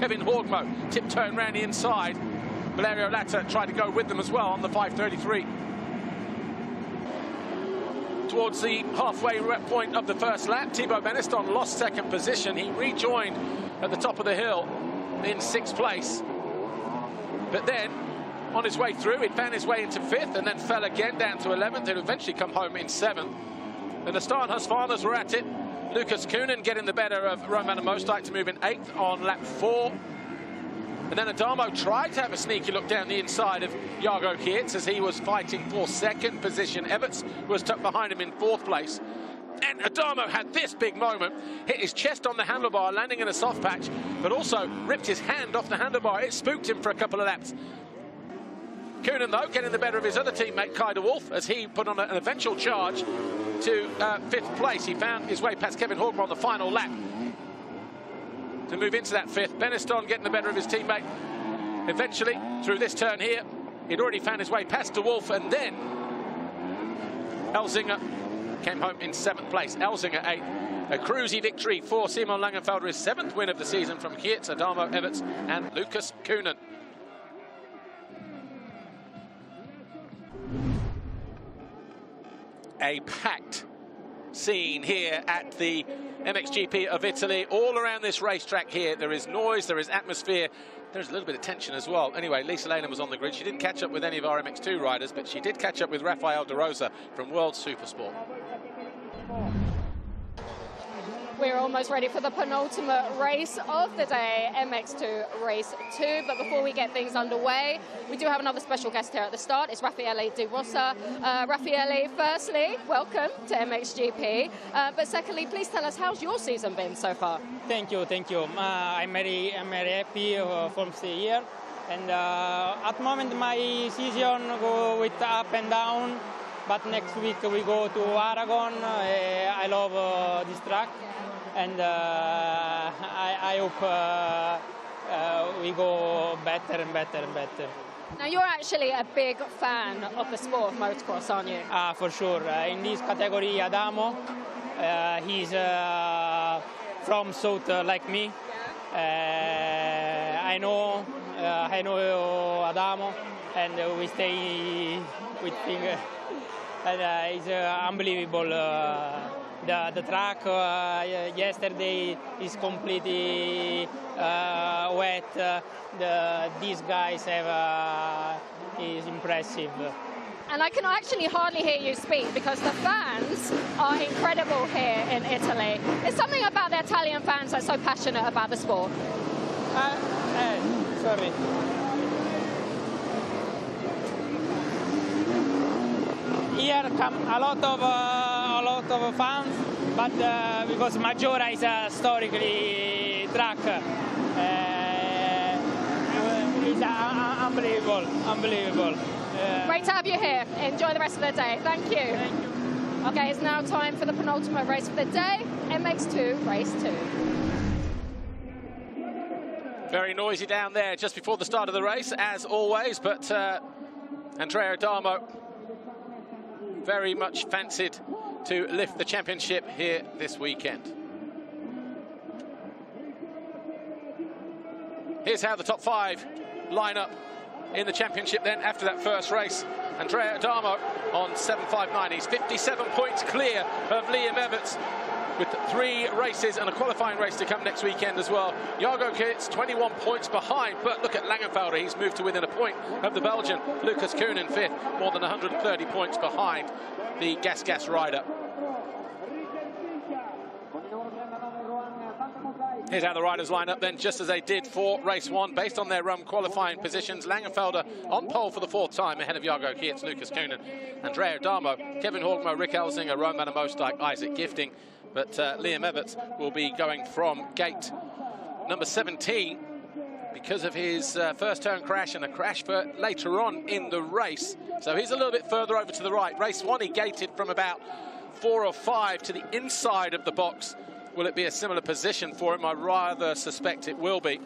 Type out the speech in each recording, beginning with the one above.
Kevin Horgmo tiptoeing around the inside. Valerio Latta tried to go with them as well on the 5:33. Towards the halfway point of the first lap, Thibaut Benistant lost second position. He rejoined at the top of the hill in 6th place. But then, on his way through, he'd found his way into 5th and then fell again down to 11th and eventually come home in 7th. And the Starnhusfarmers were at it. Lucas Koenen getting the better of Roman Mostijk to move in 8th on lap 4. And then Adamo tried to have a sneaky look down the inside of Jago Geerts as he was fighting for 2nd position. Everts was tucked behind him in 4th place. And Adamo had this big moment, hit his chest on the handlebar, landing in a soft patch, but also ripped his hand off the handlebar. It spooked him for a couple of laps. Koenen, though, getting the better of his other teammate, Kai de Wolf, as he put on an eventual charge to 5th place. He found his way past Kevin Horgmo on the final lap to move into that 5th. Benistant getting the better of his teammate. Eventually, through this turn here, he'd already found his way past de Wolf, and then Elzinga came home in 7th place. Elzinga 8th. A cruisy victory for Simon Laengenfelder, his 7th win of the season from Geerts, Adamo, Everts and Lucas Koenen. A packed scene here at the MXGP of Italy. All around this racetrack here, there is noise, there is atmosphere, there's a little bit of tension as well. Anyway, Lisa Lehnen was on the grid. She didn't catch up with any of our MX2 riders, but she did catch up with Rafael De Rosa from World Supersport. We're almost ready for the penultimate race of the day, MX2 Race 2. But before we get things underway, we do have another special guest here at the start. It's Raffaele De Rosa. Raffaele, firstly, welcome to MXGP. But secondly, please tell us, how's your season been so far? Thank you, thank you. I'm very happy from the year. And at the moment, my season go with up and down. But next week we go to Aragon. I love this track. And I hope we go better and better and better. Now, you're actually a big fan of the sport of motocross, aren't you? For sure. In this category, Adamo, he's from South like me. I know Adamo, and we stay with him. And it's unbelievable. The track yesterday is completely wet. These guys is impressive. And I can actually hardly hear you speak because the fans are incredible here in Italy. There's something about the Italian fans that's so passionate about the sport. Sorry. Here come a lot of fans, but because Maggiora is a historically track, it's unbelievable. Great to have you here. Enjoy the rest of the day. Thank you. Thank you. Okay, it's now time for the penultimate race of the day, MX2 Race 2. Very noisy down there just before the start of the race, as always, but Andrea Adamo very much fancied to lift the championship here this weekend. Here's how the top 5 line up in the championship then after that first race. Andrea Adamo on 7.59. He's 57 points clear of Liam Everts, with 3 races and a qualifying race to come next weekend as well. Jago Geerts 21 points behind, but look at Laengenfelder. He's moved to within a point of the Belgian. Lucas Koenen 5th, more than 130 points behind the Gas rider. Here's how the riders line up then, just as they did for race 1, based on their qualifying positions. Laengenfelder on pole for the 4th time, ahead of Jago Geerts, Lucas Koenen, Andrea Adamo, Kevin Horgmo, Rick Elzinga, Roman Mostijk, Isaac Gifting. But Liam Everts will be going from gate number 17 because of his first turn crash and a crash for later on in the race. So he's a little bit further over to the right. Race 1, he gated from about 4 or 5 to the inside of the box. Will it be a similar position for him? I rather suspect it will be.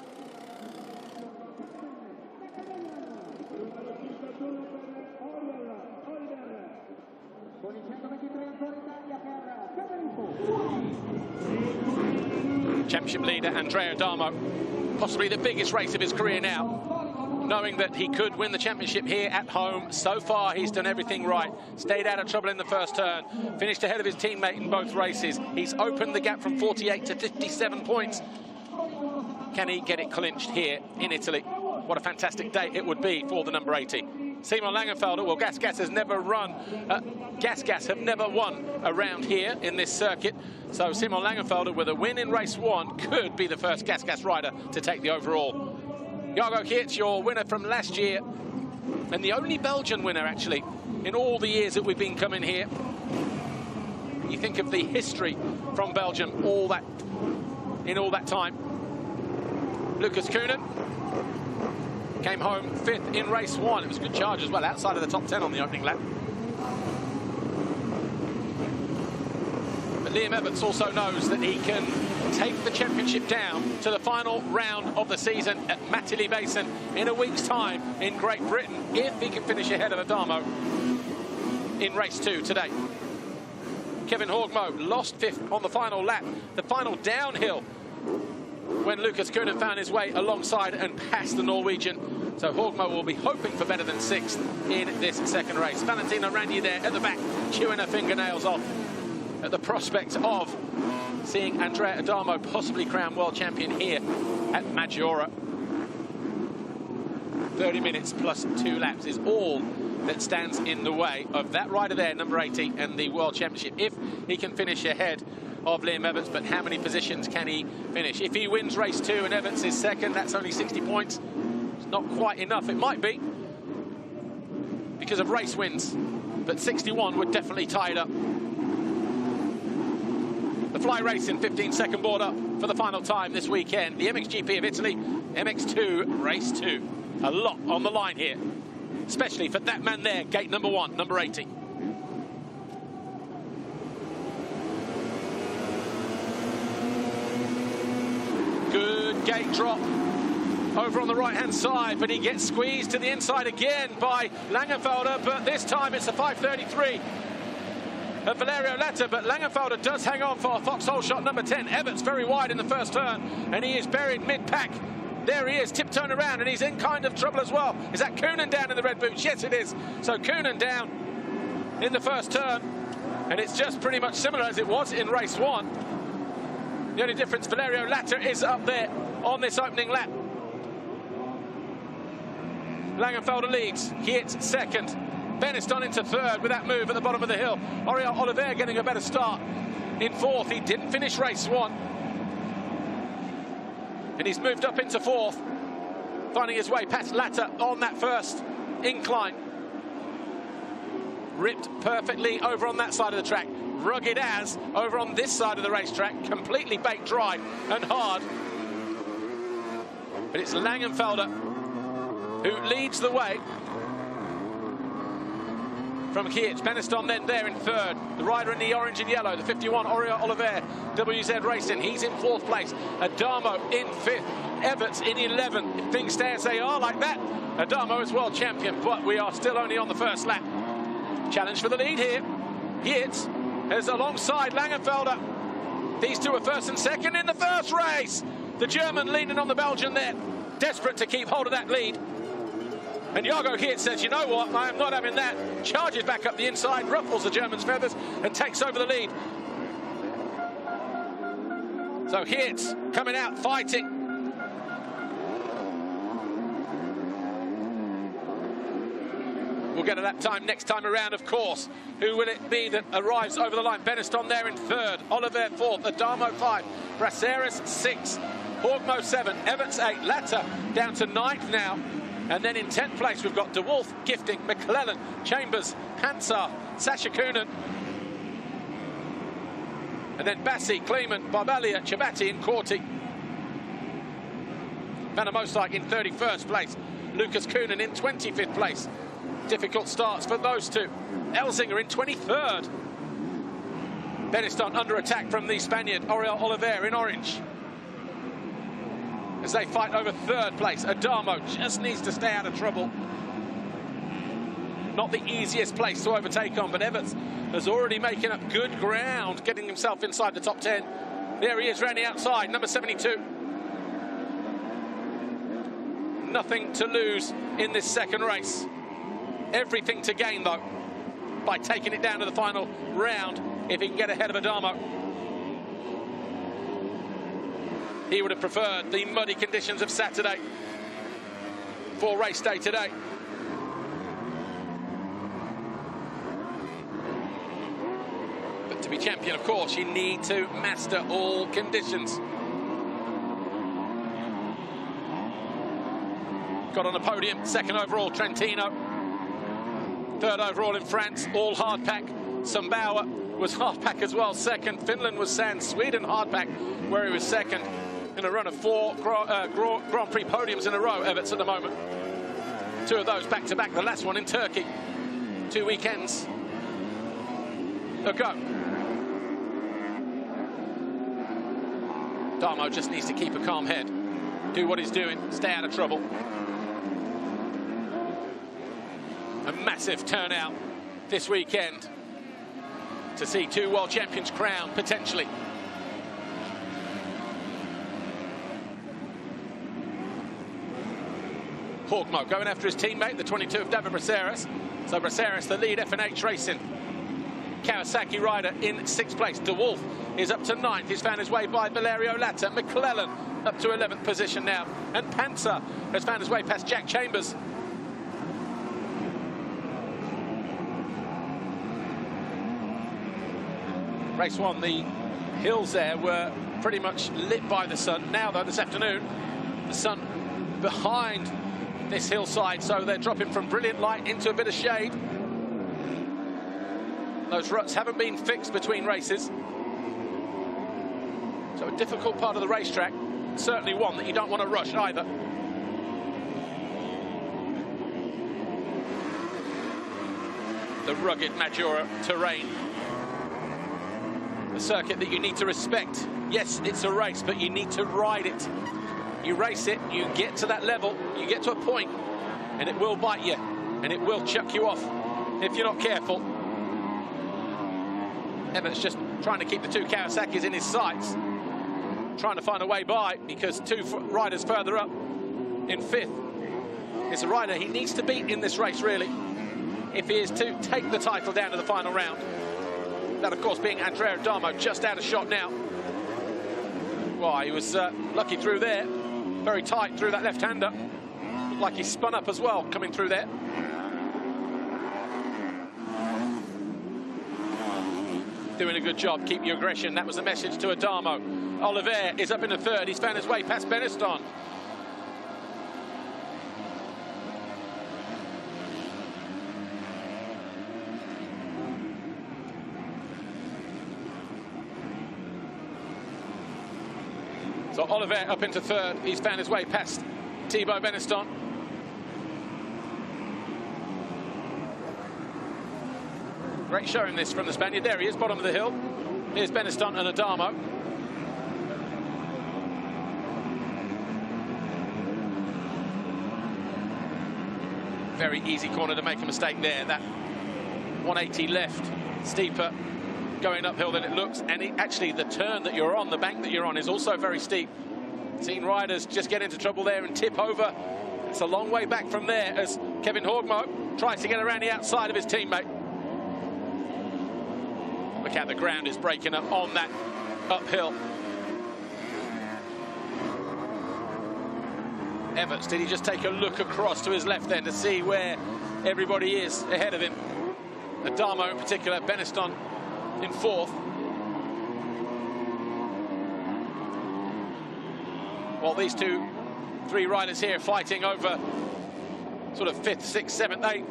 Championship leader Andrea Adamo possibly the biggest race of his career now, knowing that he could win the championship here at home. So far, he's done everything right. Stayed out of trouble in the first turn, finished ahead of his teammate in both races. He's opened the gap from 48 to 57 points. Can he get it clinched here in Italy? What a fantastic day it would be for the number 80. Simon Laengenfelder, well, Gas have never won around here in this circuit. So Simon Laengenfelder, with a win in race 1, could be the first Gas rider to take the overall. Jago Geerts, your winner from last year, and the only Belgian winner, actually, in all the years that we've been coming here. You think of the history from Belgium, in all that time. Lucas Koenen came home 5th in race 1. It was a good charge as well, outside of the top 10 on the opening lap. But Liam Everts also knows that he can take the championship down to the final round of the season at Mattigny Basin in a week's time in Great Britain, if he can finish ahead of Adamo in race 2 today. Kevin Horgmo lost 5th on the final lap, the final downhill, when Lucas Koenen found his way alongside and past the Norwegian. So Horgmo will be hoping for better than 6th in this second race. Valentina Ragni there at the back, chewing her fingernails off at the prospect of seeing Andrea Adamo possibly crowned world champion here at Maggiora. 30 minutes plus 2 laps is all that stands in the way of that rider there, number 80, and the world championship, if he can finish ahead of Liam Everts. But how many positions can he finish? If he wins race 2 and Everts is second, that's only 60 points. It's not quite enough. It might be because of race wins, but 61 would definitely tie it up. The Fly Racing 15-second board up for the final time this weekend. The MXGP of Italy, MX2 race 2. A lot on the line here, especially for that man there, gate number 1, number 80. Good gate drop over on the right-hand side, but he gets squeezed to the inside again by Laengenfelder, but this time it's a 5:33 of Valerio Letta, but Laengenfelder does hang on for foxhole shot number 10. Everts very wide in the first turn, and he is buried mid-pack. There he is, tiptoeing around, and he's in kind of trouble as well. Is that Koenen down in the red boots? Yes, it is. So Koenen down in the first turn, and it's just pretty much similar as it was in race 1. The only difference, Valerio Letta is up there on this opening lap. Laengenfelder leads, Geerts second. Benistant into third with that move at the bottom of the hill. Oriol Oliver getting a better start in 4th. He didn't finish race 1. And he's moved up into 4th, finding his way past Letta on that first incline. Ripped perfectly over on that side of the track. Rugged as over on this side of the racetrack, completely baked dry and hard. But it's Laengenfelder who leads the way from Geerts. Benistant then there in 3rd. The rider in the orange and yellow, the 51, Oriol Oliver, WZ Racing. He's in 4th place. Adamo in 5th. Everts in 11th. If things stay as they are like that, Adamo is world champion, but we are still only on the first lap. Challenge for the lead here. Geerts is alongside Laengenfelder. These two are first and second in the first race. The German leaning on the Belgian there, desperate to keep hold of that lead. And Jago Geerts says, you know what, I am not having that. Charges back up the inside, ruffles the German's feathers, and takes over the lead. So Geerts coming out fighting. We'll get a lap time next time around, of course. Who will it be that arrives over the line? Benistant there in 3rd, Oliver 4th, Adamo 5, Braceras 6, Horgmo 7, Everts 8, Letta down to 9th now. And then in 10th place, we've got De Wolf, Gifting, McClellan, Chambers, Hansar, Sasha Koenen. And then Bassi, Kleeman, Barbalia, Chabati and Corti. Van der Moosdijk in 31st place. Lucas Koenen in 25th place. Difficult starts for those two. Elzinger in 23rd. Benistant under attack from the Spaniard, Oriol Oliver in orange. As they fight over 3rd place. Adamo just needs to stay out of trouble. Not the easiest place to overtake on, but Everts has already making up good ground, getting himself inside the top 10. There he is, round the outside, number 72. nothing to lose in this second race. Everything to gain, though, by taking it down to the final round if he can get ahead of Adamo. He would have preferred the muddy conditions of Saturday for race day today. But to be champion, of course, you need to master all conditions. Got on the podium, second overall Trentino, third overall in France, all hard pack. Sumbauer was hard pack as well, second. Finland was sand, Sweden hard pack, where he was second in a run of 4 Grand Prix podiums in a row. Everts at the moment. 2 of those back to back, the last one in Turkey 2 weekends ago. Adamo just needs to keep a calm head, do what he's doing, stay out of trouble. A massive turnout this weekend to see 2 world champions crowned, potentially. Horgmo going after his teammate, the 22 of David Braceras. So Braceras, the lead FNH Racing Kawasaki rider, in 6th place. De Wolf is up to 9th. He's found his way by Valerio Latta. McClellan up to 11th position now. And Panzer has found his way past Jack Chambers. Race 1, the hills there were pretty much lit by the sun. Now, though, this afternoon, the sun behind this hillside, so they're dropping from brilliant light into a bit of shade. Those ruts haven't been fixed between races. So a difficult part of the racetrack, certainly one that you don't want to rush either. The rugged Maggiora terrain. A circuit that you need to respect. Yes, it's a race, but you need to ride it. You race it, you get to that level, you get to a point, and it will bite you, and it will chuck you off if you're not careful. Everts just trying to keep the 2 Kawasaki's in his sights, trying to find a way by, because 2 riders further up in 5th is a rider he needs to beat in this race, really, if he is to take the title down to the final round. That, of course, being Andrea Adamo, just out of shot now. Well, he was lucky through there. Very tight through that left-hander. Looked like he spun up as well, coming through there. Doing a good job, keep your aggression. That was the message to Adamo. Oliver is up in the 3rd. He's found his way past Benistant. So Oliver up into 3rd. He's found his way past Thibaut Benistant. Great showing this from the Spaniard. There he is, bottom of the hill. Here's Benistant and Adamo. Very easy corner to make a mistake there. That 180 left, steeper going uphill than it looks, and actually the turn that you're on, the bank that you're on, is also very steep. Seen riders just get into trouble there and tip over. It's a long way back from there as Kevin Horgmo tries to get around the outside of his teammate. Look how the ground is breaking up on that uphill. Everts, did he just take a look across to his left then to see where everybody is ahead of him? Adamo in particular, Benistant in 4th. Well, these 3 riders here fighting over sort of 5th, 6th, 7th, 8th.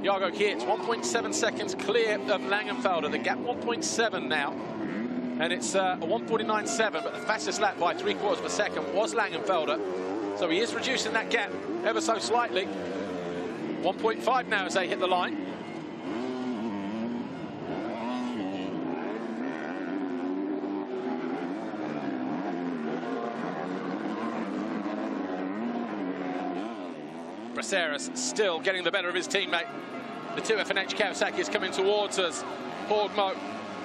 Jago Geerts, 1.7 seconds clear of Laengenfelder. The gap 1.7 now. And it's a 1:49.7, but the fastest lap by 3/4 of a second was Laengenfelder. So he is reducing that gap ever so slightly. 1.5 now as they hit the line. Braceras still getting the better of his teammate. The 2 FNH Kawasaki's coming towards us. Horgmo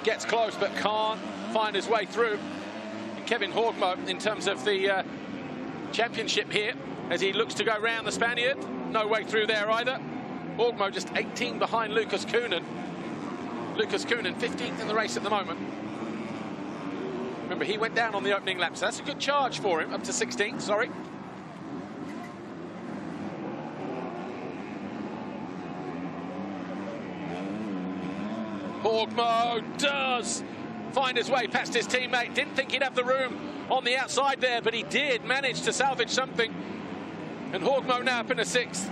gets close but can't find his way through. And Kevin Horgmo, in terms of the Championship here as he looks to go round the Spaniard. No way through there either. Orgmo just 18 behind Lucas Koenen. Lucas Koenen 15th in the race at the moment. Remember, he went down on the opening lap, so that's a good charge for him, up to 16th, sorry. Orgmo does find his way past his teammate. Didn't think he'd have the room on the outside there, but he did manage to salvage something. And Orgmo now up in a 6th.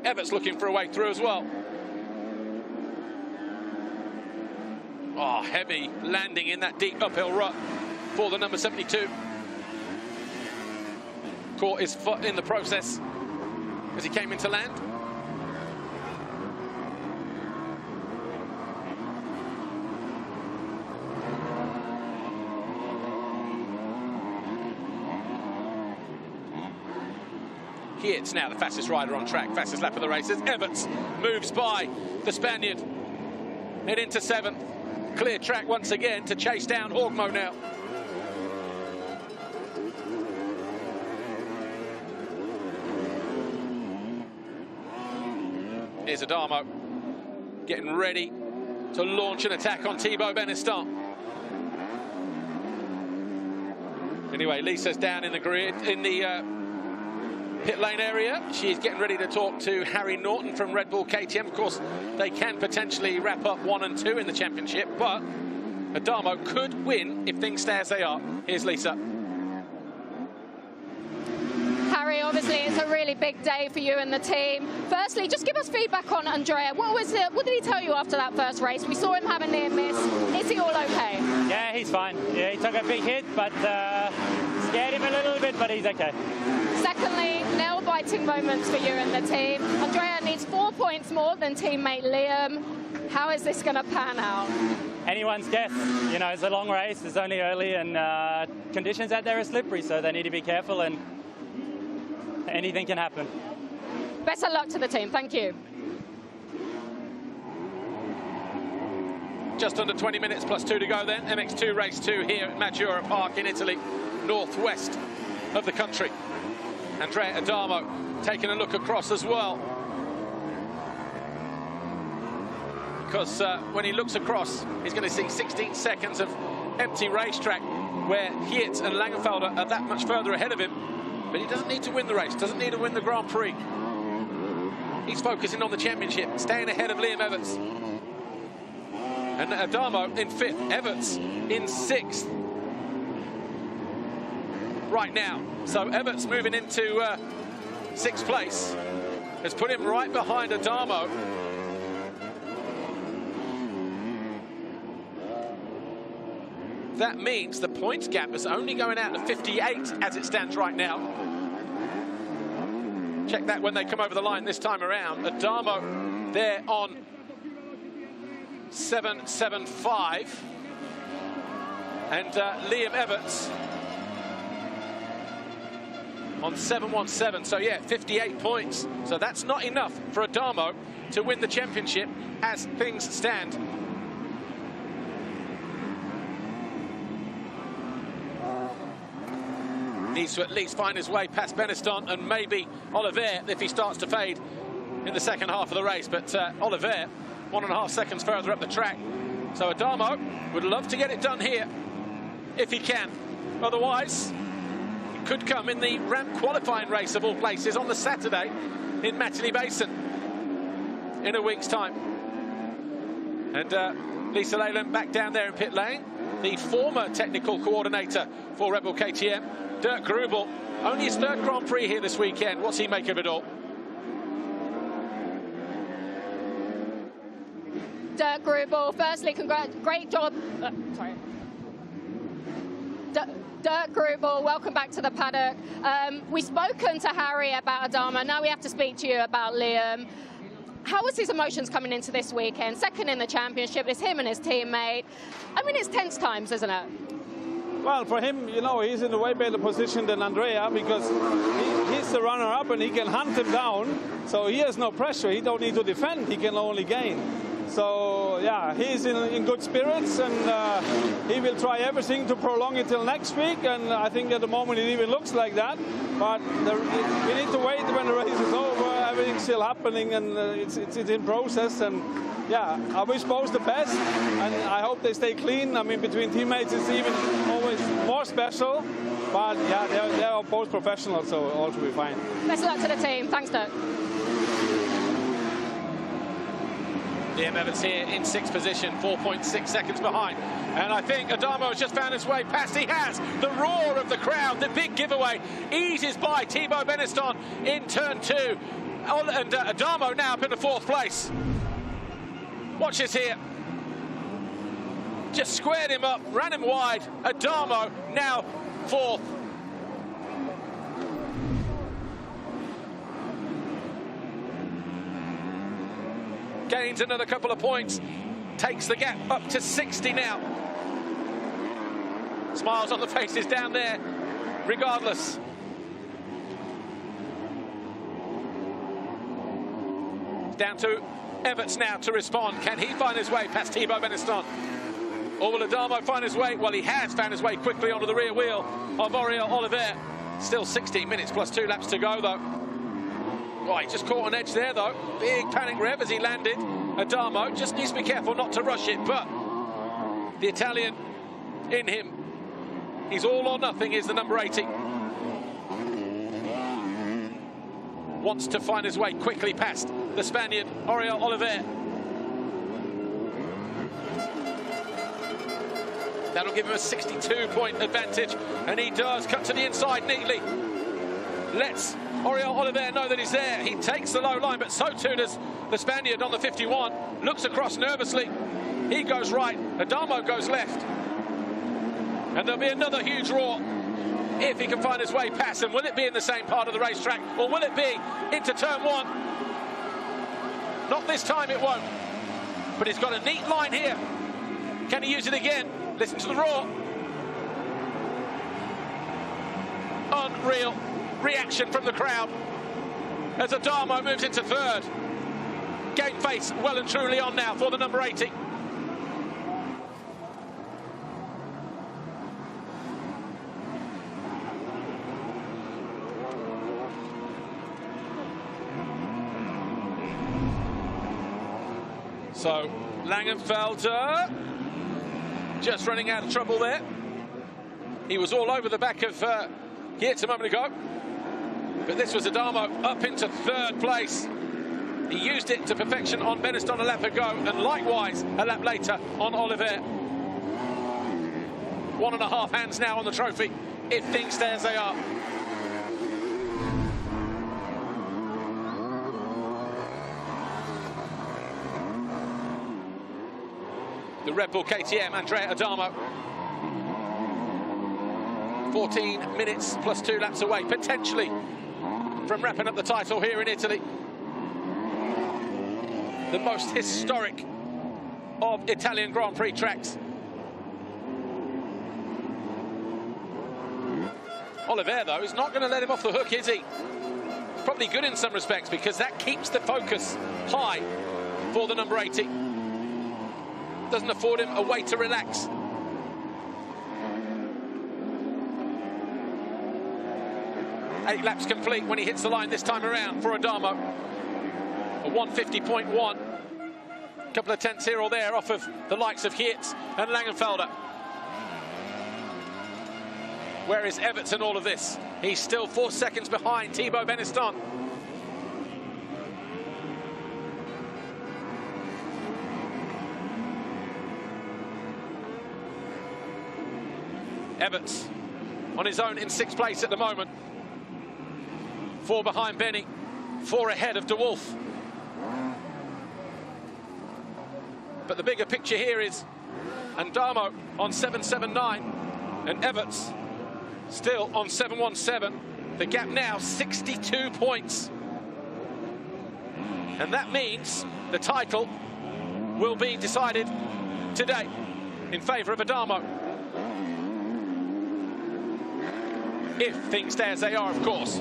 Everts looking for a way through as well. Oh, heavy landing in that deep uphill rut for the number 72. Caught his foot in the process as he came into land. Geerts now the fastest rider on track, fastest lap of the race as Everts moves by the Spaniard and into 7th. Clear track once again to chase down Orgmo now. Here's Adamo getting ready to launch an attack on Thibaut Benistant. Anyway, Lisa's down in the grid, in the pit lane area. She's getting ready to talk to Harry Norton from Red Bull KTM. Of course, they can potentially wrap up 1 and 2 in the championship, but Adamo could win if things stay as they are. Here's Lisa. Harry, obviously it's a really big day for you and the team. Firstly, just give us feedback on Andrea. What did he tell you after that first race? We saw him have a near miss. Is he all okay? Yeah, he's fine. Yeah, he took a big hit, but scared him a little bit, but he's okay. Secondly, nail-biting moments for you and the team. Andrea needs 4 points more than teammate Liam. How is this going to pan out? Anyone's guess. You know, it's a long race. It's only early, and conditions out there are slippery, so they need to be careful, and anything can happen. Best of luck to the team. Thank you. Just under 20 minutes plus 2 to go then. MX2 race 2 here at Maggiora Park in Italy, northwest of the country. Andrea Adamo taking a look across as well. Because when he looks across, he's going to see 16 seconds of empty racetrack where Geerts and Laengenfelder are that much further ahead of him. But he doesn't need to win the race, doesn't need to win the Grand Prix. He's focusing on the championship, staying ahead of Liam Everts. And Adamo in 5th, Everts in 6th. Right now. So Everts moving into 6th place has put him right behind Adamo. That means the points gap is only going out to 58 as it stands right now. Check that when they come over the line this time around. Adamo there on 7.75. And Liam Everts on 7.17. So yeah, 58 points. So that's not enough for Adamo to win the championship as things stand. Needs to at least find his way past Benistant and maybe Oliver if he starts to fade in the second half of the race. But Oliver, 1.5 seconds further up the track. So Adamo would love to get it done here if he can. Otherwise, it could come in the ramp qualifying race of all places on the Saturday in Mattigny Basin in a week's time. And Lisa Leyland back down there in pit lane. The former technical coordinator for Red Bull KTM, Dirk Grubel, only his 3rd Grand Prix here this weekend. What's he make of it all? Dirk Grubel, firstly, great job. Sorry. Dirk Grubel, welcome back to the paddock. We've spoken to Harry about Adamo. Now we have to speak to you about Liam. How was his emotions coming into this weekend? 2nd in the championship, it's him and his teammate. I mean, it's tense times, isn't it? Well, for him, you know, he's in a way better position than Andrea because he's the runner-up and he can hunt him down. So he has no pressure. He don't need to defend. He can only gain. So yeah, he's in good spirits, and he will try everything to prolong it till next week. And I think at the moment it even looks like that. But we need to wait when the race is over. Everything's still happening, and it's in process. And yeah, I wish both the best, and I hope they stay clean. I mean, between teammates, it's even always more special. But yeah, they're both professionals, so all should be fine. Best of luck to the team. Thanks, Dirk. Liam Everts here in 6th position, 4.6 seconds behind. And I think Adamo has just found his way past. He has. The roar of the crowd, the big giveaway, eases by Thibaut Benistant in turn 2. And Adamo now up in the 4th place. Watch this here. Just squared him up, ran him wide. Adamo now 4th. Gains another couple of points, takes the gap up to 60 now. Smiles on the faces down there, regardless. Down to Everts now to respond. Can he find his way past Thibaut Benistant? Or will Adamo find his way? Well, he has found his way quickly onto the rear wheel of Oriol Oliver. Still 16 minutes plus 2 laps to go, though. Right, just caught an edge there, though. Big panic rev as he landed. Adamo just needs to be careful not to rush it, but the Italian in him, he's all or nothing, is the number 80. Wants to find his way quickly past the Spaniard, Oriol Oliver. That'll give him a 62-point advantage, and he does cut to the inside neatly. Lets Oriol Oliver know that he's there. He takes the low line, but so too does the Spaniard on the 51. Looks across nervously. He goes right. Adamo goes left. And there'll be another huge roar if he can find his way past. And will it be in the same part of the racetrack, or will it be into turn 1? Not this time, it won't. But he's got a neat line here. Can he use it again? Listen to the roar. Unreal reaction from the crowd as Adamo moves into 3rd. Game face well and truly on now for the number 80. So Laengenfelder just running out of trouble there. He was all over the back of Geerts a moment ago. But this was Adamo up into 3rd place. He used it to perfection on Benistant a lap ago, and likewise a lap later on Oliver. 1.5 hands now on the trophy, if things stay as they are. The Red Bull KTM, Andrea Adamo. 14 minutes plus 2 laps away, potentially, from wrapping up the title here in Italy. The most historic of Italian Grand Prix tracks. Oliver, though, is not going to let him off the hook, is he? It's probably good in some respects, because that keeps the focus high for the number 80. Doesn't afford him a way to relax. Eight laps complete when he hits the line this time around for Adamo. A 150.1. A couple of tenths here or there off of the likes of Geerts and Laengenfelder. Where is Everts in all of this? He's still 4 seconds behind Thibaut Benistant. Everts on his own in 6th place at the moment. 4 behind Benny, 4 ahead of De Wolf. But the bigger picture here is Adamo on 779 and Everts still on 717. The gap now 62 points. And that means the title will be decided today in favour of Adamo. If things stay as they are, of course.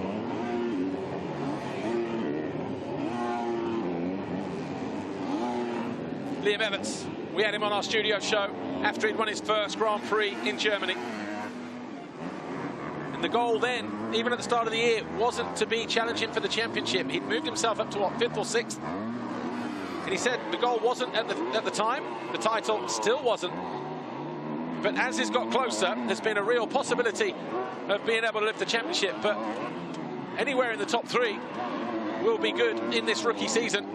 Liam Everts, we had him on our studio show after he'd won his first Grand Prix in Germany. And the goal then, even at the start of the year, wasn't to be challenging for the championship. He'd moved himself up to, what, 5th or 6th? And he said the goal wasn't at the time, the title still wasn't. But as he's got closer, there's been a real possibility of being able to lift the championship. But anywhere in the top 3 will be good in this rookie season.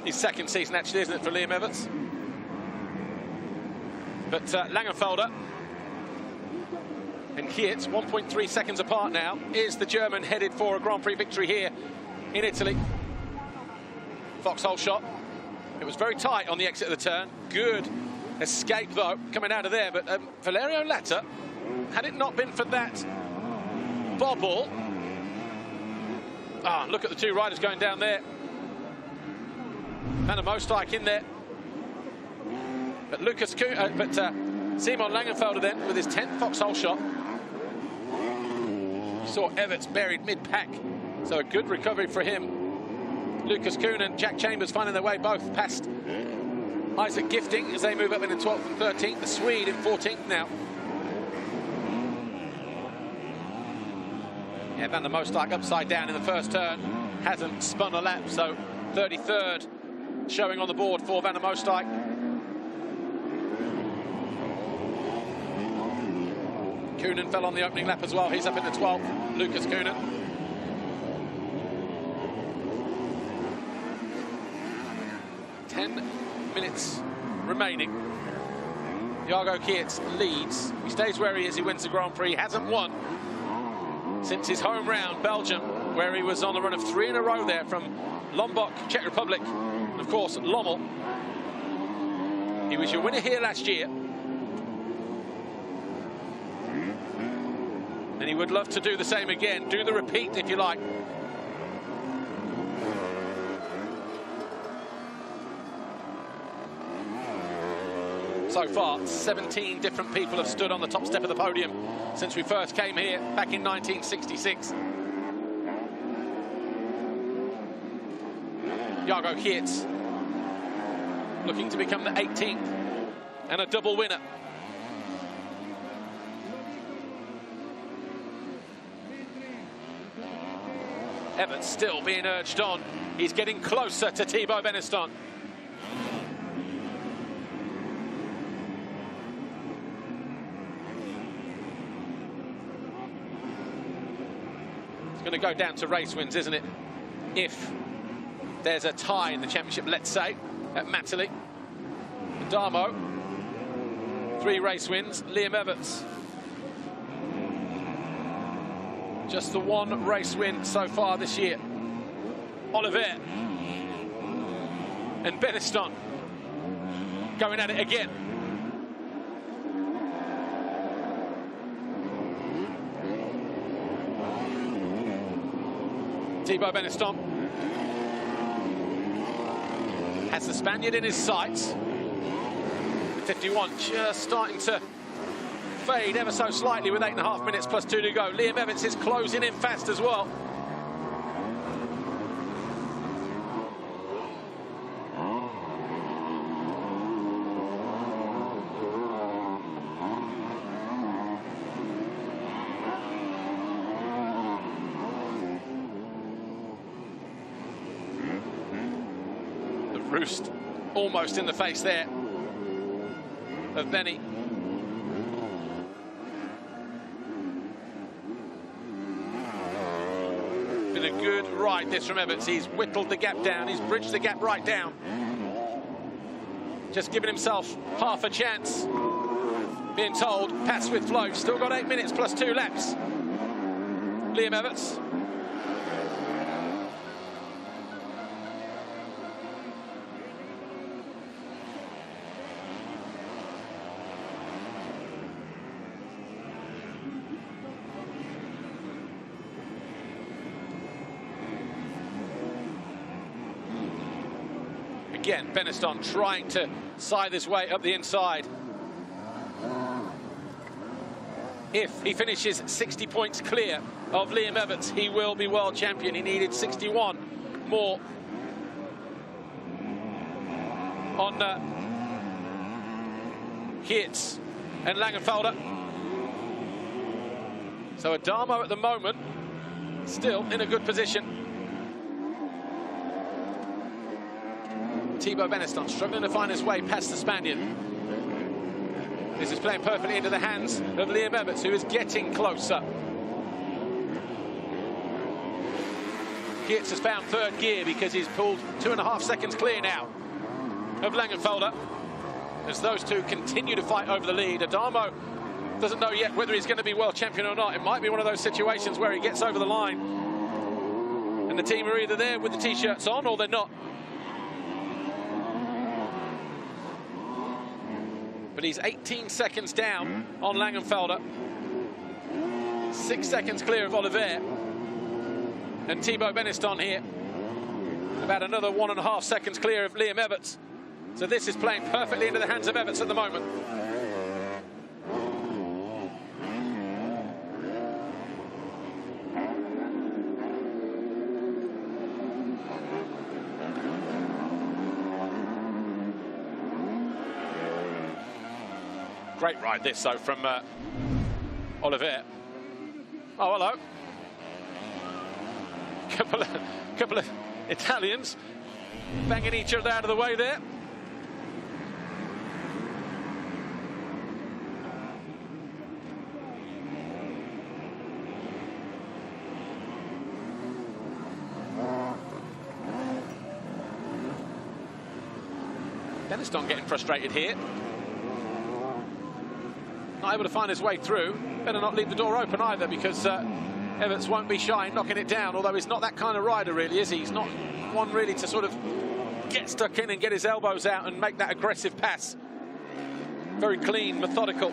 His second season, actually, isn't it, for Liam Everts? But Laengenfelder and Geerts, 1.3 seconds apart now. Is the German headed for a Grand Prix victory here in Italy? Foxhole shot. It was very tight on the exit of the turn. Good escape, though, coming out of there. But Valerio Letta, had it not been for that bobble... Ah, look at the two riders going down there. Van der Moosdijk in there. But Simon Laengenfelder then with his 10th Foxhole shot. Saw Everts buried mid-pack, so a good recovery for him. Lucas Koen and Jack Chambers finding their way both past Isaac Gifting as they move up in the 12th and 13th. The Swede in 14th now. Yeah, Van der Moosdijk upside down in the first turn. Hasn't spun a lap, so 33rd showing on the board for Van der Moosdijk. Koenen fell on the opening lap as well. He's up in the 12th, Lucas Koenen. Ten minutes remaining. Jago Geerts leads. He stays where he is. He wins the Grand Prix. Hasn't won since his home round, Belgium, where he was on a run of 3 in a row there from Lombok, Czech Republic, and of course Lommel. He was your winner here last year. And he would love to do the same again, do the repeat if you like. So far, 17 different people have stood on the top step of the podium since we first came here back in 1966. Jago Geerts looking to become the 18th and a double winner. Everts still being urged on. He's getting closer to Thibaut Benistant. It's going to go down to race wins, isn't it? If there's a tie in the championship, let's say, at Matterley. Adamo, 3 race wins. Liam Everts, just the 1 race win so far this year. Oliver and Benistant going at it again. Thibaut Benistant has the Spaniard in his sights. 51 just starting to fade ever so slightly with 8.5 minutes plus 2 to go. Liam Everts is closing in fast as well. The roost almost in the face there of Benny. Been a good ride this from Everts. He's whittled the gap down, he's bridged the gap right down. Just giving himself half a chance. Being told, pass with flow. Still got 8 minutes plus 2 laps. Liam Everts. Again, Benistant trying to scythe his way up the inside If he finishes 60 points clear of Liam Everts, he will be world champion. He needed 61 more on Geerts and Laengenfelder. So Adamo at the moment still in a good position. Thibaut Benistant struggling to find his way past the Spaniard. This is playing perfectly into the hands of Liam Everts, who is getting closer. Geerts has found third gear because he's pulled 2.5 seconds clear now of Laengenfelder, as those two continue to fight over the lead. Adamo doesn't know yet whether he's going to be world champion or not. It might be one of those situations where he gets over the line and the team are either there with the t-shirts on or they're not. But he's 18 seconds down on Laengenfelder, 6 seconds clear of Oliver, and Thibaut Benistant here about another 1.5 seconds clear of Liam Everts. So this is playing perfectly into the hands of Everts at the moment. Great ride this, though, from Oliver. Oh, hello. Couple of Italians banging each other out of the way there. Benistant getting frustrated here. Not able to find his way through. Better not leave the door open either, because Everts won't be shy knocking it down, although he's not that kind of rider really, is he? He's not one really to sort of get stuck in and get his elbows out and make that aggressive pass. Very clean, methodical.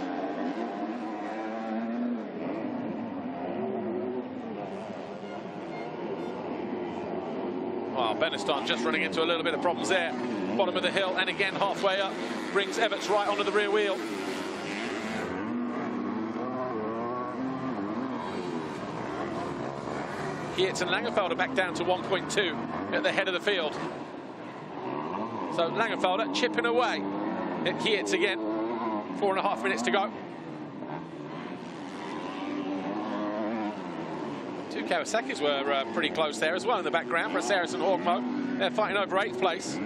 Well, Benistant just running into a little bit of problems there. Bottom of the hill, and again halfway up, brings Everts right onto the rear wheel. Geerts and Laengenfelder back down to 1.2 at the head of the field. So Laengenfelder chipping away at Geerts again. 4.5 minutes to go. Two Kawasaki's were pretty close there as well in the background. Braceras and Horgmo, they're fighting over 8th place.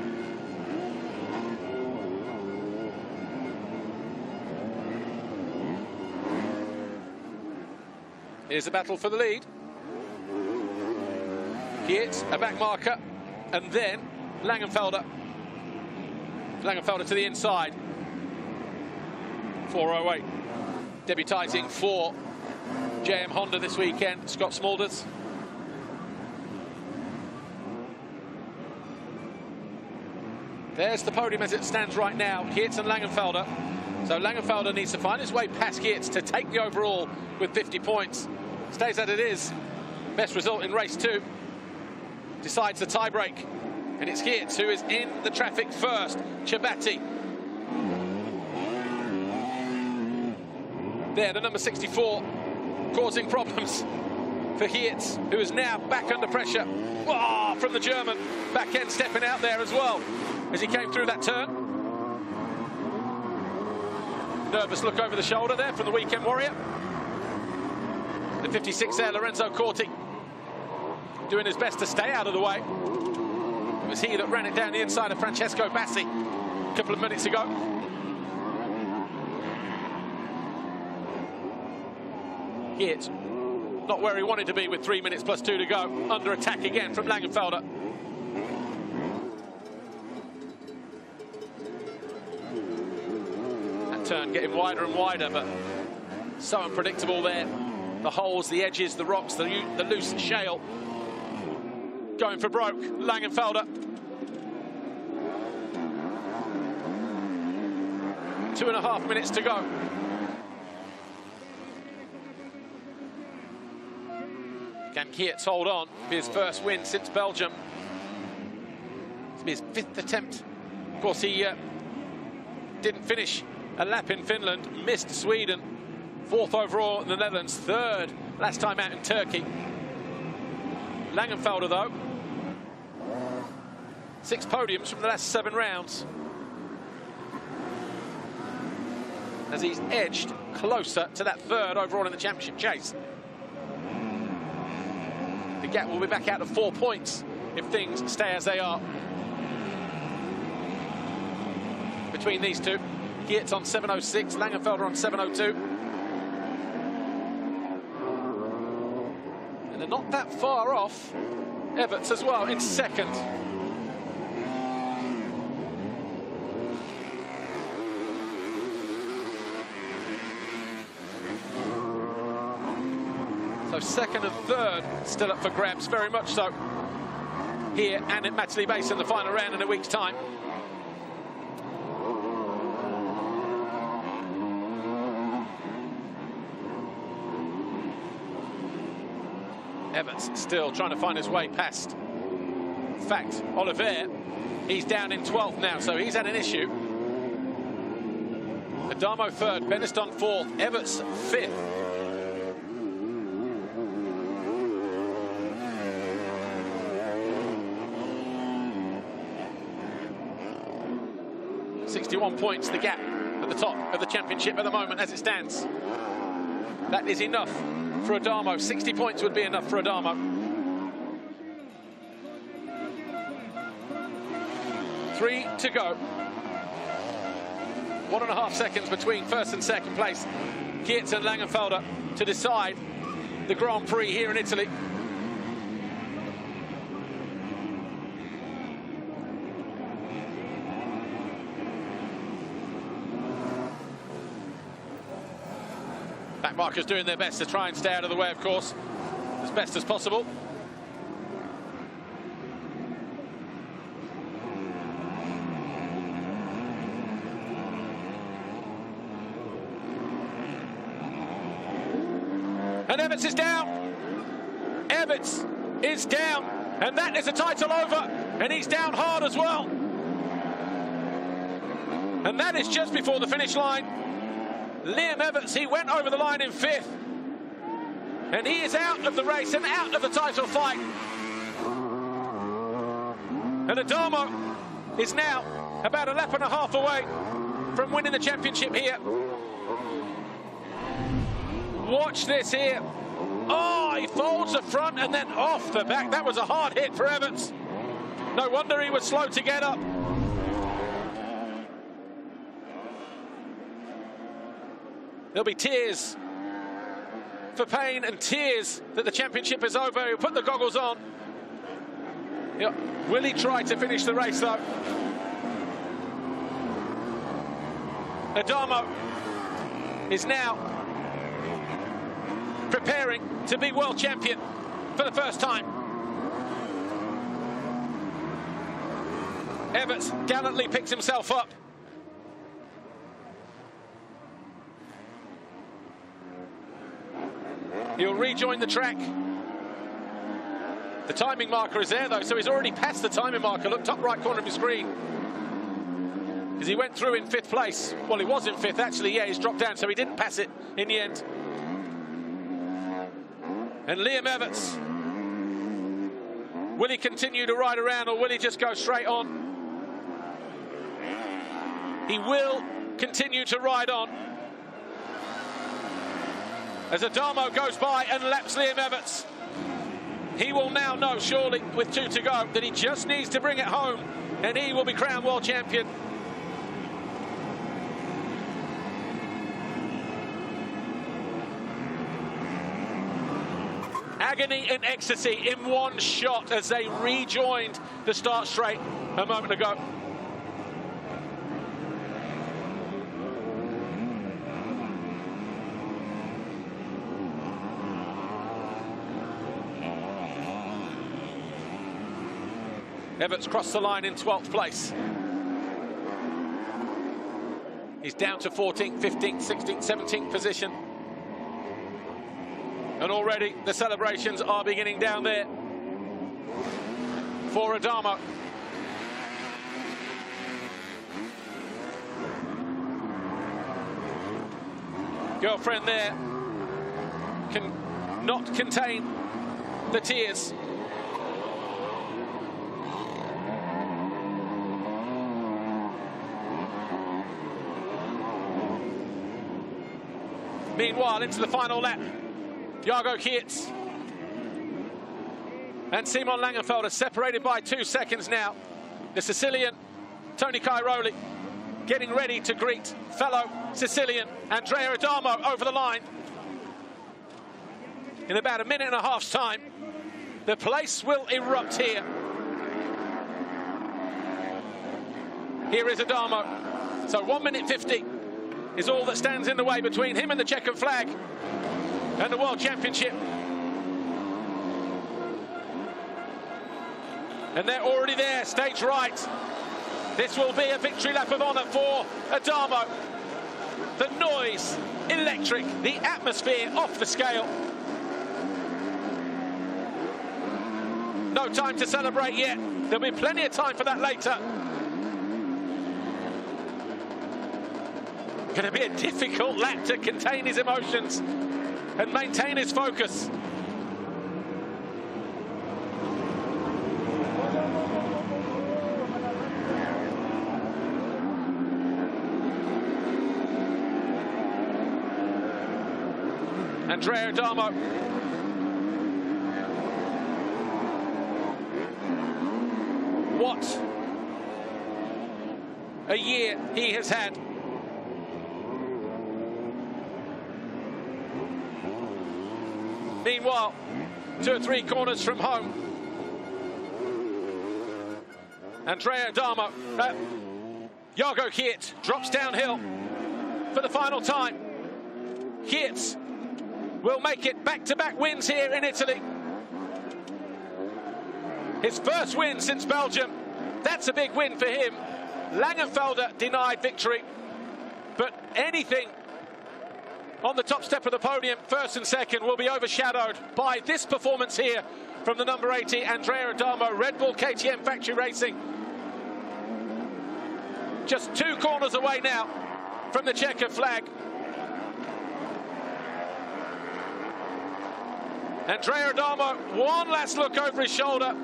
Here's the battle for the lead. Geerts, a back marker, and then Laengenfelder. Laengenfelder to the inside. 4:08. Debuting for JM Honda this weekend, Scott Smulders. There's the podium as it stands right now, Geerts and Laengenfelder. So Laengenfelder needs to find his way past Geerts to take the overall with 50 points. Stays as it is. Best result in race 2. Decides the tie-break, and it's Geerts who is in the traffic first. Chabati. There, the number 64, causing problems for Geerts, who is now back under pressure. Oh, from the German. Back end stepping out there as well as he came through that turn. Nervous look over the shoulder there from the weekend warrior. The 56 there, Lorenzo Corti, doing his best to stay out of the way. It was he that ran it down the inside of Francesco Bassi a couple of minutes ago. Geerts not where he wanted to be with 3 minutes plus 2 to go. Under attack again from Laengenfelder. That turn getting wider and wider, but so unpredictable there. The holes, the edges, the rocks, the loose shale. Going for broke, Laengenfelder. 2.5 minutes to go. Can Geerts hold on for his first win since Belgium? It's his 5th attempt. Of course, he didn't finish a lap in Finland, missed Sweden 4th overall in the Netherlands, 3rd last time out in Turkey. Laengenfelder, though, 6 podiums from the last 7 rounds, as he's edged closer to that 3rd overall in the championship chase. The gap will be back out to 4 points if things stay as they are between these two. Geerts on 7:06, Laengenfelder on 7:02. And they're not that far off Everts as well in 2nd. So 2nd and 3rd still up for grabs, very much so, here and at Matchley Base in the final round in a week's time. Everts still trying to find his way past. In fact, Oliver, he's down in 12th now, so he's had an issue. Adamo 3rd, Benistant 4th, Everts 5th. .61 points, the gap at the top of the championship at the moment as it stands. That is enough for Adamo. 60 points would be enough for Adamo. 3 to go. 1.5 seconds between 1st and 2nd place. Geerts and Laengenfelder to decide the Grand Prix here in Italy. Backmarkers doing their best to try and stay out of the way, of course, as best as possible. And Everts is down. Everts is down. And that is a title over. And he's down hard as well. And that is just before the finish line. Liam Everts, he went over the line in 5th. And he is out of the race and out of the title fight. And Adamo is now about a lap and a half away from winning the championship here. Watch this here. Oh, he folds the front and then off the back. That was a hard hit for Everts. No wonder he was slow to get up. There'll be tears for pain and tears that the championship is over. He'll put the goggles on. Will he try to finish the race, though? Adamo is now preparing to be world champion for the first time. Everts gallantly picks himself up. He'll rejoin the track. The timing marker is there, though, so he's already passed the timing marker. Look, top right corner of your screen. Because he went through in 5th place. Well, he was in 5th, actually. Yeah, he's dropped down, so he didn't pass it in the end. And Liam Everts, will he continue to ride around or will he just go straight on? He will continue to ride on, as Adamo goes by and laps Liam Everts. He will now know, surely, with 2 to go, that he just needs to bring it home, and he will be crowned world champion. Agony and ecstasy in one shot as they rejoined the start straight a moment ago. Everts crossed the line in 12th place. He's down to 14th, 15th, 16th, 17th position. And already the celebrations are beginning down there for Adamo. Girlfriend there can not contain the tears. Meanwhile, into the final lap, Jago Geerts and Simon Laengenfelder separated by 2 seconds now. The Sicilian, Tony Cairoli, getting ready to greet fellow Sicilian Andrea Adamo over the line. In about a minute and a half's time, the place will erupt here. Here is Adamo. So 1 minute 50 is all that stands in the way between him and the checkered flag and the World Championship. And they're already there, stage right. This will be a victory lap of honour for Adamo. The noise, electric, the atmosphere off the scale. No time to celebrate yet. There'll be plenty of time for that later. Going to be a difficult lap to contain his emotions and maintain his focus. Andrea Adamo. What a year he has had. Meanwhile, 2 or 3 corners from home, Andrea Adamo, Jago Geerts drops downhill for the final time. Geerts will make it back-to-back wins here in Italy. His first win since Belgium. That's a big win for him. Laengenfelder denied victory, but anything on the top step of the podium, first and second, will be overshadowed by this performance here from the number 80, Andrea Adamo, Red Bull KTM Factory Racing. Just 2 corners away now from the checkered flag. Andrea Adamo, one last look over his shoulder.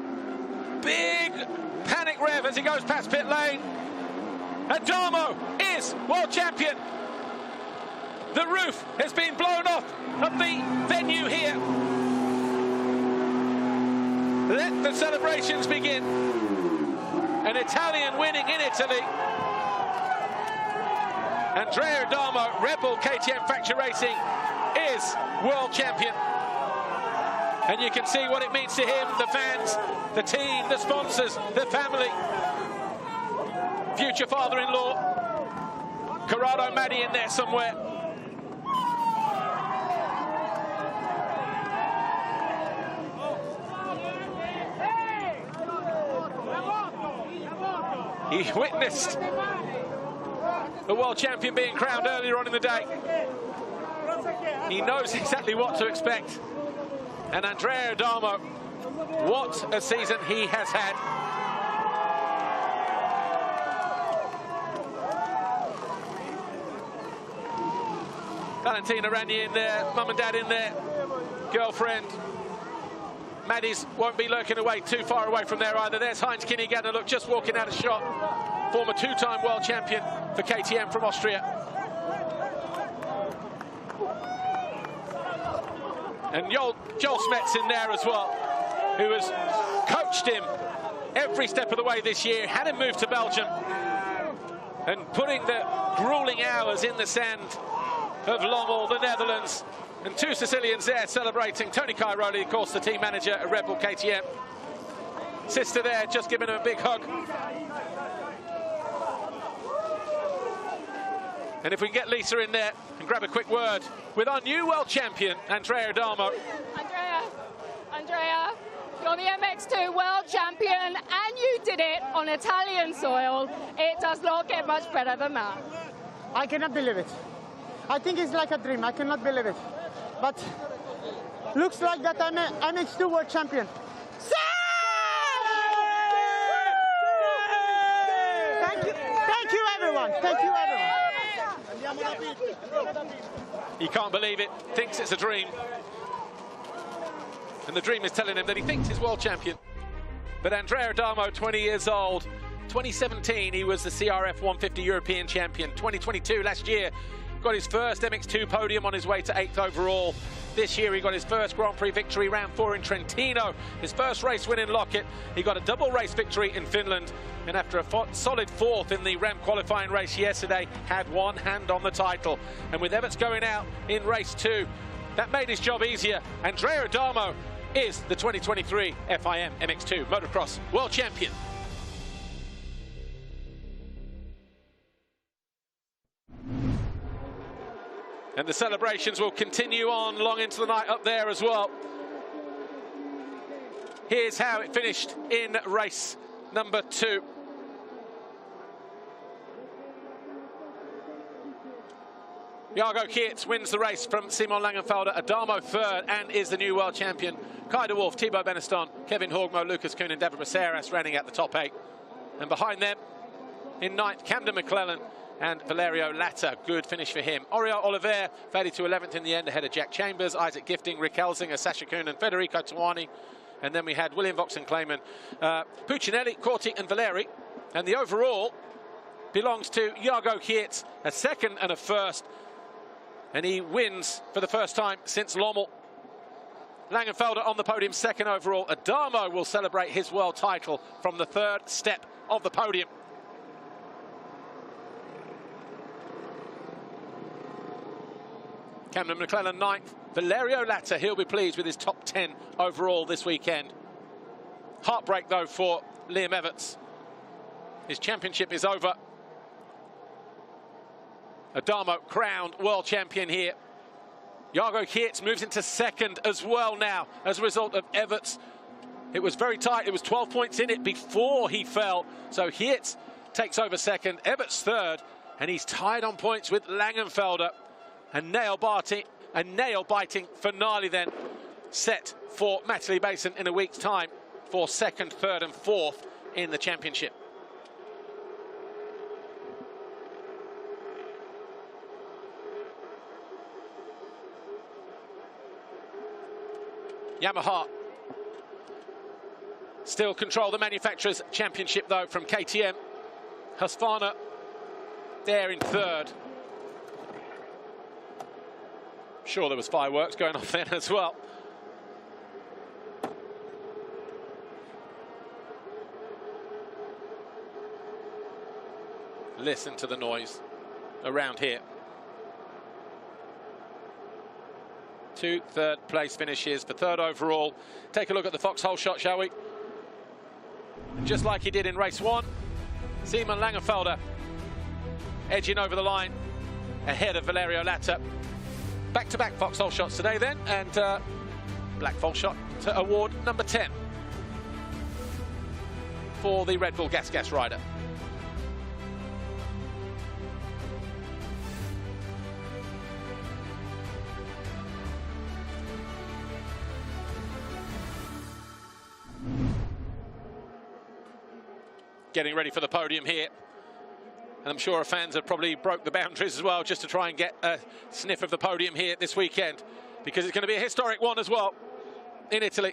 Big panic rev as he goes past pit lane. Adamo is world champion. The roof has been blown off of the venue here. Let the celebrations begin. An Italian winning in Italy. Andrea Adamo, Red Bull KTM Factory Racing, is world champion. And you can see what it means to him, the fans, the team, the sponsors, the family. Future father-in-law, Corrado Maddy in there somewhere. He witnessed the world champion being crowned earlier on in the day. He knows exactly what to expect. And Andrea Adamo, what a season he has had. Valentina Ragni in there, mum and dad in there, girlfriend. Maddy's won't be lurking away too far away from there either. There's Heinz Kinnigadner, look, just walking out of shot. Former 2-time world champion for KTM from Austria. And Joel Smets in there as well, who has coached him every step of the way this year, had him move to Belgium, and putting the grueling hours in the sand of Lommel, the Netherlands. And 2 Sicilians there celebrating. Tony Cairoli, of course, the team manager at Red Bull KTM. Sister there, just giving him a big hug. And if we can get Lisa in there and grab a quick word with our new world champion, Andrea Adamo. Andrea, you're the MX2 World Champion, and you did it on Italian soil. It does not get much better than that. I cannot believe it. I think it's like a dream. I cannot believe it. But looks like that I'm an MX2 World Champion. Thank you everyone. Thank you everyone. He can't believe it, thinks it's a dream. And the dream is telling him that he thinks he's world champion. But Andrea Adamo, 20 years old. 2017, he was the CRF 150 European champion. 2022, last year, got his first MX2 podium on his way to 8th overall. This year, he got his first Grand Prix victory, round 4 in Trentino. His first race win in Lockett. He got a double race victory in Finland. And after a solid 4th in the Ram qualifying race yesterday, had one hand on the title. And with Everts going out in race 2, that made his job easier. Andrea Adamo is the 2023 FIM MX2 Motocross World Champion. And the celebrations will continue on long into the night up there as well. Here's how it finished in race number 2. Jago Geerts wins the race from Simon Laengenfelder, Adamo 3rd, and is the new world champion. Kai de Wolf, Thibaut Benistant, Kevin Horgmo, Lucas Kuhn and David Braceras running at the top 8. And behind them, in 9th, Camden McClellan and Valerio Latta. Good finish for him. Oriol Oliver faded to 11th in the end ahead of Jack Chambers, Isaac Gifting, Rick Elsinger, Sasha Kuhn and Federico Tuani. And then we had William Vox and Clayman, Puccinelli, Corti and Valeri. And the overall belongs to Jago Geerts, a 2nd and a 1st. And he wins for the first time since Lommel. Laengenfelder on the podium, 2nd overall. Adamo will celebrate his world title from the 3rd step of the podium. Camden McClellan 9th. Valerio Latta, he'll be pleased with his top 10 overall this weekend. Heartbreak, though, for Liam Everts. His championship is over. Adamo crowned world champion here. Jago Geerts moves into 2nd as well now as a result of Everts. It was very tight. It was 12 points in it before he fell. So Geerts takes over 2nd, Everts 3rd, and he's tied on points with Laengenfelder. A nail-biting finale then set for Matterley Basin in a week's time for 2nd, 3rd and 4th in the championship. Yamaha still control the Manufacturers' Championship, though, from KTM. Husqvarna there in 3rd. Sure, there was fireworks going on then as well. Listen to the noise around here. 2 third place finishes for 3rd overall. Take a look at the foxhole shot, shall we? Just like he did in race 1, Simon Laengenfelder edging over the line ahead of Valerio Latta. Back-to-back foxhole shots today then, and black false shot to award number 10 for the Red Bull Gas rider. Getting ready for the podium here. And I'm sure our fans have probably broke the boundaries as well just to try and get a sniff of the podium here this weekend, because it's going to be a historic one as well in Italy.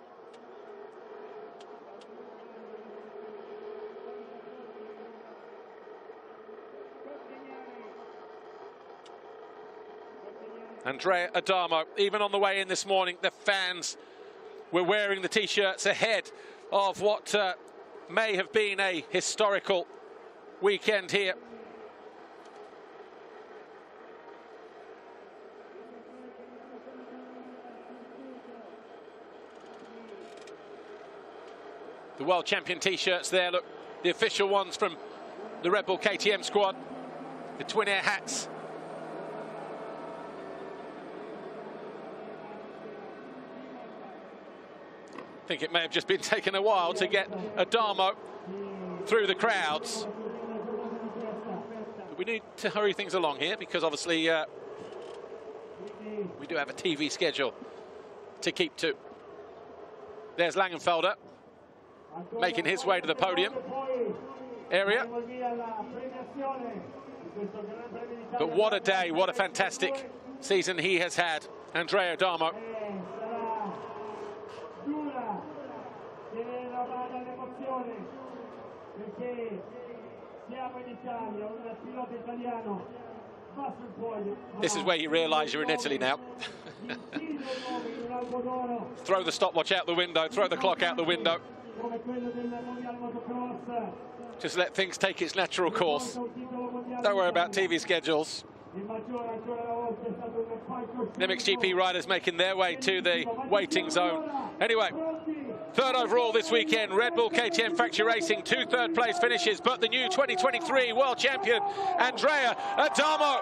Andrea Adamo, even on the way in this morning, the fans were wearing the T-shirts ahead of what may have been a historical weekend here. The World Champion T-shirts there, look, the official ones from the Red Bull KTM squad, the twin air hats. I think it may have just been taken a while to get Adamo through the crowds. But we need to hurry things along here, because obviously we do have a TV schedule to keep to. There's Laengenfelder making his way to the podium area. But what a day, what a fantastic season he has had, Andrea Adamo. This is where you realise you're in Italy now. Throw the stopwatch out the window, throw the clock out the window. Just let things take its natural course. Don't worry about TV schedules. MXGP riders making their way to the waiting zone. Anyway, third overall this weekend, Red Bull KTM Factory Racing, 2 third-place finishes, but the new 2023 World Champion, Andrea Adamo.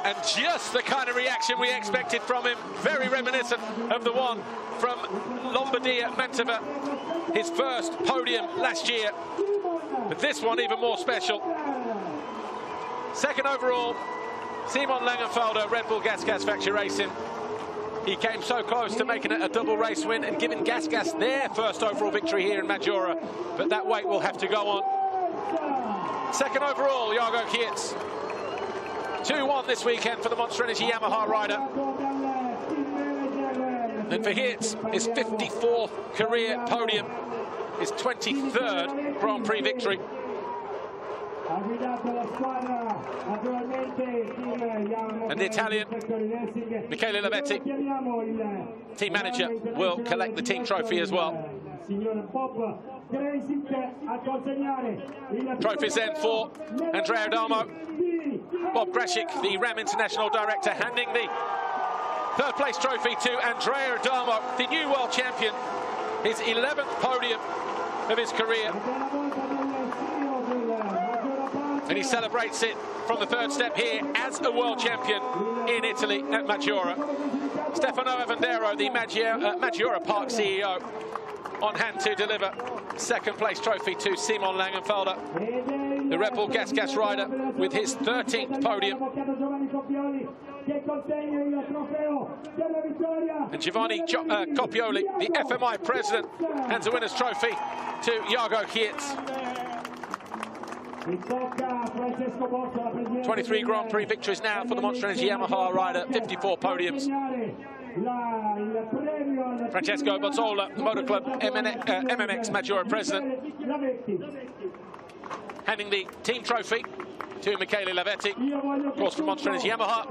And just the kind of reaction we expected from him, very reminiscent of the one from Lombardia Mantova, his first podium last year. But this one even more special. Second overall, Simon Laengenfelder, Red Bull Gas Factory Racing. He came so close to making it a double race win and giving Gas their first overall victory here in Maggiora, but that wait will have to go on. Second overall, Jago Geerts. 2-1 this weekend for the Monster Energy Yamaha rider. And for Geerts, his 54th career podium, his 23rd Grand Prix victory. And the Italian, Michele Lavetti, team manager, will collect the team trophy as well. Trophies then for Andrea Adamo. Bob Grashik, the Ram International Director, handing the third place trophy to Andrea Adamo, the new world champion, his 11th podium of his career. And he celebrates it from the third step here as a world champion in Italy at Maggiora. Stefano Avendero, the Maggiora Park CEO, on hand to deliver second place trophy to Simon Laengenfelder, the Red Bull Gas rider, with his 13th podium. And Giovanni Coppioli, the FMI president, hands the winner's trophy to Jago Geerts. 23 Grand Prix victories now for the Monster Energy Yamaha rider, 54 podiums. Francesco Bozzola, the Motor Club MMX Maggiora president, handing the team trophy to Michele Lavetti, of course from Monster Energy Yamaha.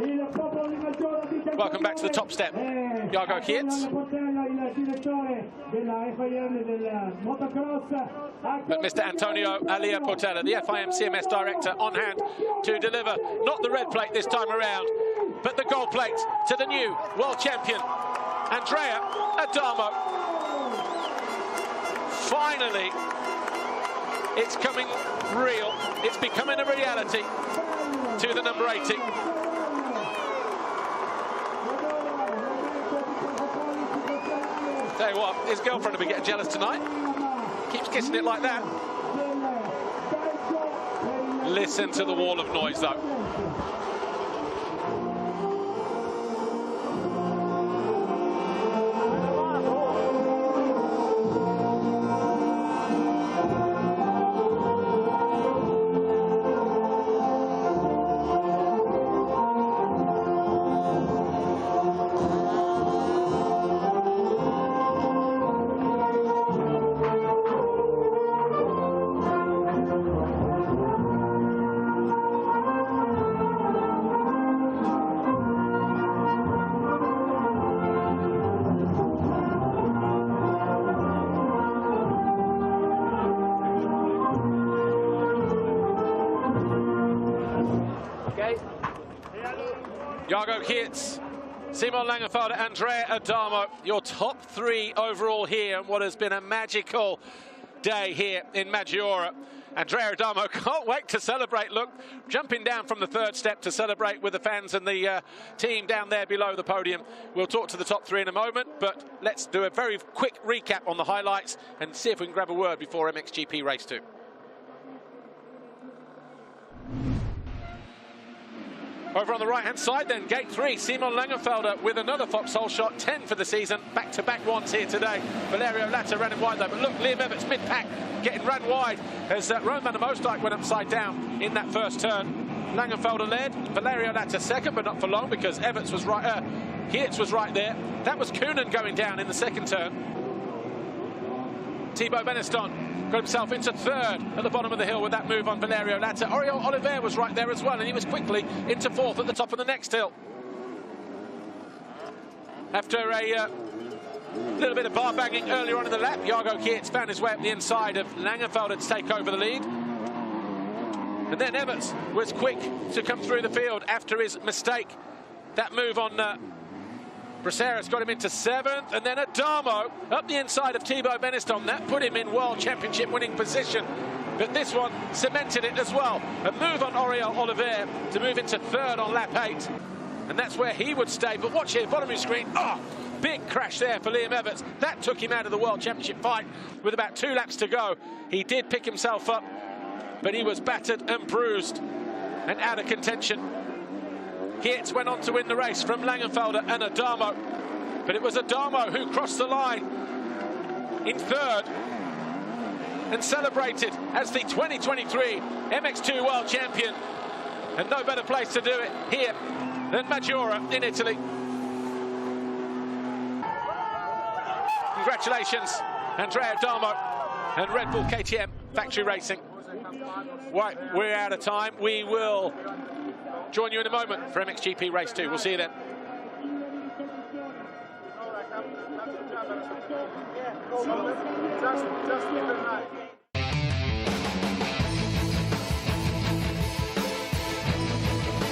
Welcome back to the top step, Jago Geerts. But Mr. Antonio Alia Portella, the FIM CMS director, on hand to deliver not the red plate this time around, but the gold plate to the new world champion, Andrea Adamo. Finally, it's coming real. It's becoming a reality to the number 80. Tell you what, his girlfriend will be getting jealous tonight. Keeps kissing it like that. Listen to the wall of noise, though. Jago Geerts, Simon Laengenfelder, Andrea Adamo, your top 3 overall here, and what has been a magical day here in Maggiora. Andrea Adamo can't wait to celebrate. Look, jumping down from the third step to celebrate with the fans and the team down there below the podium. We'll talk to the top 3 in a moment, but let's do a very quick recap on the highlights and see if we can grab a word before MXGP Race 2. Over on the right-hand side then, gate 3, Simon Laengenfelder with another foxhole shot, 10 for the season. Back-to-back ones here today. Valerio Latta ran him wide though, but look, Liam Everts mid-pack getting run wide as Roman Mosdijk went upside down in that first turn. Laengenfelder led, Valerio Latta second, but not for long because Everts was right, Geerts was right there. That was Koenen going down in the second turn. Thibaut Benistant got himself into third at the bottom of the hill with that move on Valerio Latta. Oriol Oliver was right there as well, and he was quickly into fourth at the top of the next hill. After a little bit of bar banging earlier on in the lap, Jago Geerts found his way up the inside of Laengenfelder to take over the lead. And then Everts was quick to come through the field after his mistake. That move on Braceras got him into 7th, and then Adamo up the inside of Thibaut Benistant. That put him in World Championship winning position. But this one cemented it as well. A move on Oriol Oliver to move into 3rd on lap 8. And that's where he would stay. But watch here, bottom of your screen. Oh, big crash there for Liam Everts. That took him out of the World Championship fight with about 2 laps to go. He did pick himself up, but he was battered and bruised and out of contention. Geerts went on to win the race from Laengenfelder and Adamo, but it was Adamo who crossed the line in 3rd and celebrated as the 2023 MX2 World Champion. And no better place to do it here than Maggiora in Italy. Congratulations, Andrea Adamo and Red Bull KTM Factory Racing. Right, we're out of time. We will join you in a moment for MXGP Race 2. We'll see you then. Just